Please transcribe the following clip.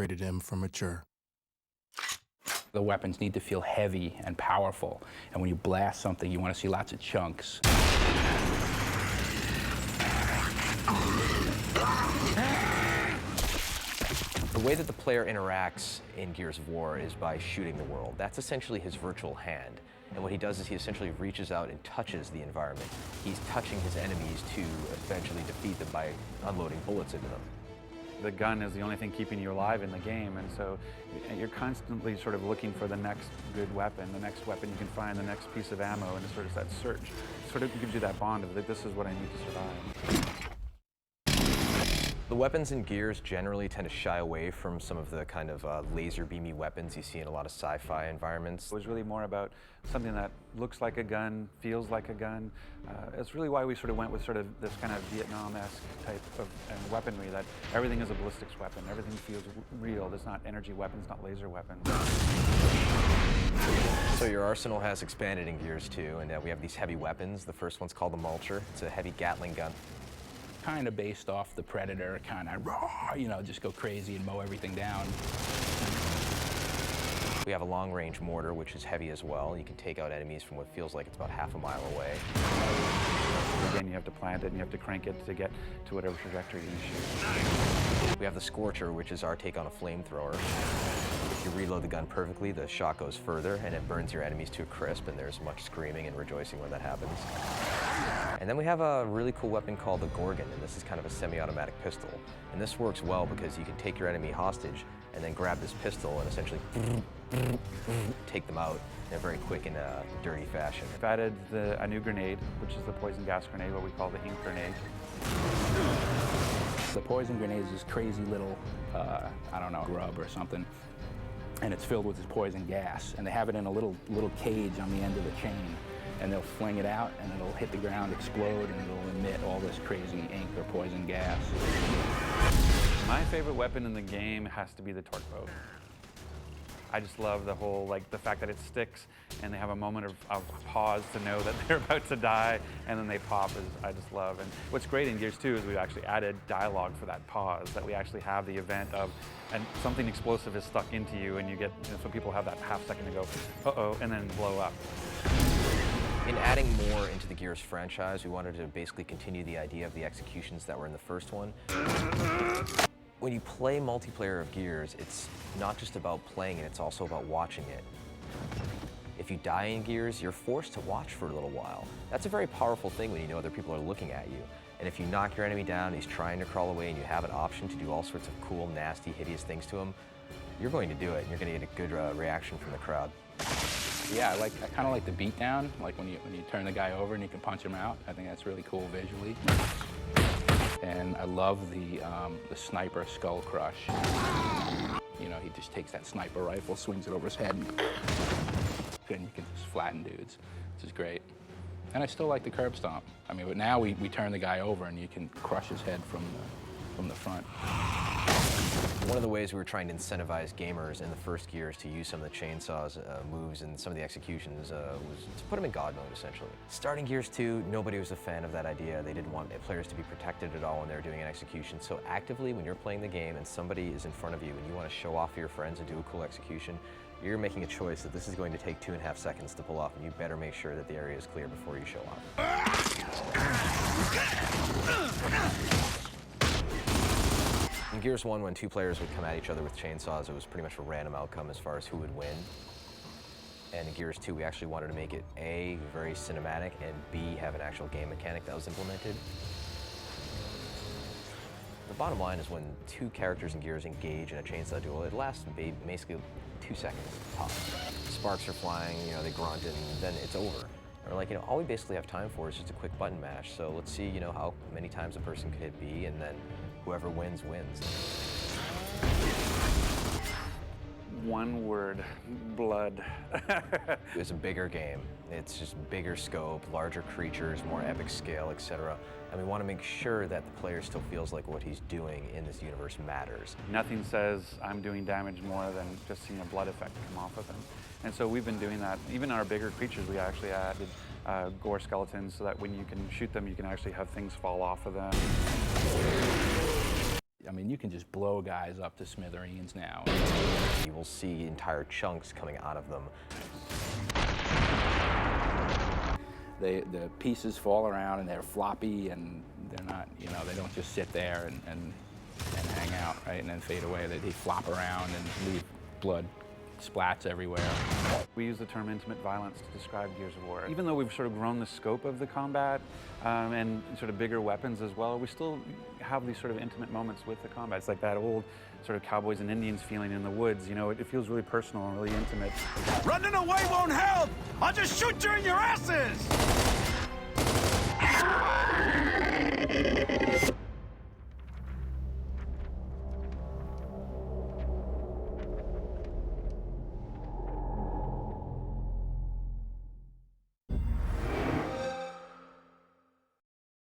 separated him from mature. The weapons need to feel heavy and powerful, and when you blast something, you want to see lots of chunks. The way that the player interacts in Gears of War is by shooting the world. That's essentially his virtual hand. And what he does is he essentially reaches out and touches the environment. He's touching his enemies to eventually defeat them by unloading bullets into them. The gun is the only thing keeping you alive in the game, and so you're constantly sort of looking for the next good weapon, the next weapon you can find, the next piece of ammo, and it's sort of that search. It sort of gives you that bond of, like, this is what I need to survive. The weapons in Gears generally tend to shy away from some of the kind of laser beamy weapons you see in a lot of sci-fi environments. It was really more about something that looks like a gun, feels like a gun. It's really why we sort of went with sort of this kind of Vietnam-esque type of weaponry, that everything is a ballistics weapon, everything feels real. There's not energy weapons, not laser weapons. So your arsenal has expanded in Gears 2, and we have these heavy weapons. The first one's called the Mulcher. It's a heavy Gatling gun. Kind of based off the Predator, kind of raw, you know, just go crazy and mow everything down. We have a long-range mortar, which is heavy as well. You can take out enemies from what feels like it's about half a mile away. Again, you have to plant it and you have to crank it to get to whatever trajectory you shoot. We have the Scorcher, which is our take on a flamethrower. If you reload the gun perfectly, the shot goes further and it burns your enemies to a crisp, and there's much screaming and rejoicing when that happens. And then we have a really cool weapon called the Gorgon, and this is kind of a semi-automatic pistol. And this works well because you can take your enemy hostage and then grab this pistol and essentially take them out in a very quick and dirty fashion. We've added a new grenade, which is the poison gas grenade, what we call the ink grenade. The poison grenade is this crazy little, I don't know, grub or something, and it's filled with this poison gas, and they have it in a little cage on the end of the chain, and they'll fling it out, and it'll hit the ground, explode, and it'll emit all this crazy ink or poison gas. My favorite weapon in the game has to be the torque bow. I just love the whole, like, the fact that it sticks and they have a moment of pause to know that they're about to die, and then they pop is, I just love. And what's great in Gears 2 is we actually added dialogue for that pause, that we actually have the event of, and something explosive is stuck into you, and you get, you know, so people have that half second to go, uh-oh, and then blow up. In adding more into the Gears franchise, we wanted to basically continue the idea of the executions that were in the first one. When you play multiplayer of Gears, it's not just about playing it, it's also about watching it. If you die in Gears, you're forced to watch for a little while. That's a very powerful thing when you know other people are looking at you. And if you knock your enemy down, he's trying to crawl away, and you have an option to do all sorts of cool, nasty, hideous things to him, you're going to do it, and you're going to get a good reaction from the crowd. Yeah, I kind of like the beatdown, like when you turn the guy over and you can punch him out. I think that's really cool visually. And I love the sniper skull crush. You know, he just takes that sniper rifle, swings it over his head, and you can just flatten dudes, which is great. And I still like the curb stomp. I mean, but now we turn the guy over and you can crush his head from the front. One of the ways we were trying to incentivize gamers in the first Gears to use some of the chainsaws moves and some of the executions was to put them in God mode, essentially. Starting Gears 2, nobody was a fan of that idea. They didn't want players to be protected at all when they were doing an execution. So actively, when you're playing the game and somebody is in front of you and you want to show off for your friends and do a cool execution, you're making a choice that this is going to take 2.5 seconds to pull off, and you better make sure that the area is clear before you show off. In Gears 1, when two players would come at each other with chainsaws, it was pretty much a random outcome as far as who would win. And in Gears 2, we actually wanted to make it A, very cinematic, and B, have an actual game mechanic that was implemented. The bottom line is when two characters in Gears engage in a chainsaw duel, it lasts basically 2 seconds tops. Sparks are flying, you know, they grunt, and then it's over. Or like, you know, all we basically have time for is just a quick button mash. So let's see, you know, how many times a person could hit B, and then whoever wins, wins. One word, blood. It's a bigger game. It's just bigger scope, larger creatures, more epic scale, etc. And we want to make sure that the player still feels like what he's doing in this universe matters. Nothing says I'm doing damage more than just seeing a blood effect come off of him. And so we've been doing that. Even our bigger creatures, we actually added gore skeletons so that when you can shoot them, you can actually have things fall off of them. I mean, you can just blow guys up to smithereens now. You will see entire chunks coming out of them. The pieces fall around and they're floppy and they're not, you know, they don't just sit there and hang out, right, and then fade away. They flop around and leave blood splats everywhere. We use the term intimate violence to describe Gears of War. Even though we've sort of grown the scope of the combat and sort of bigger weapons as well, we still have these sort of intimate moments with the combat. It's like that old sort of cowboys and Indians feeling in the woods, you know, it feels really personal and really intimate. Running away won't help! I'll just shoot you in your asses!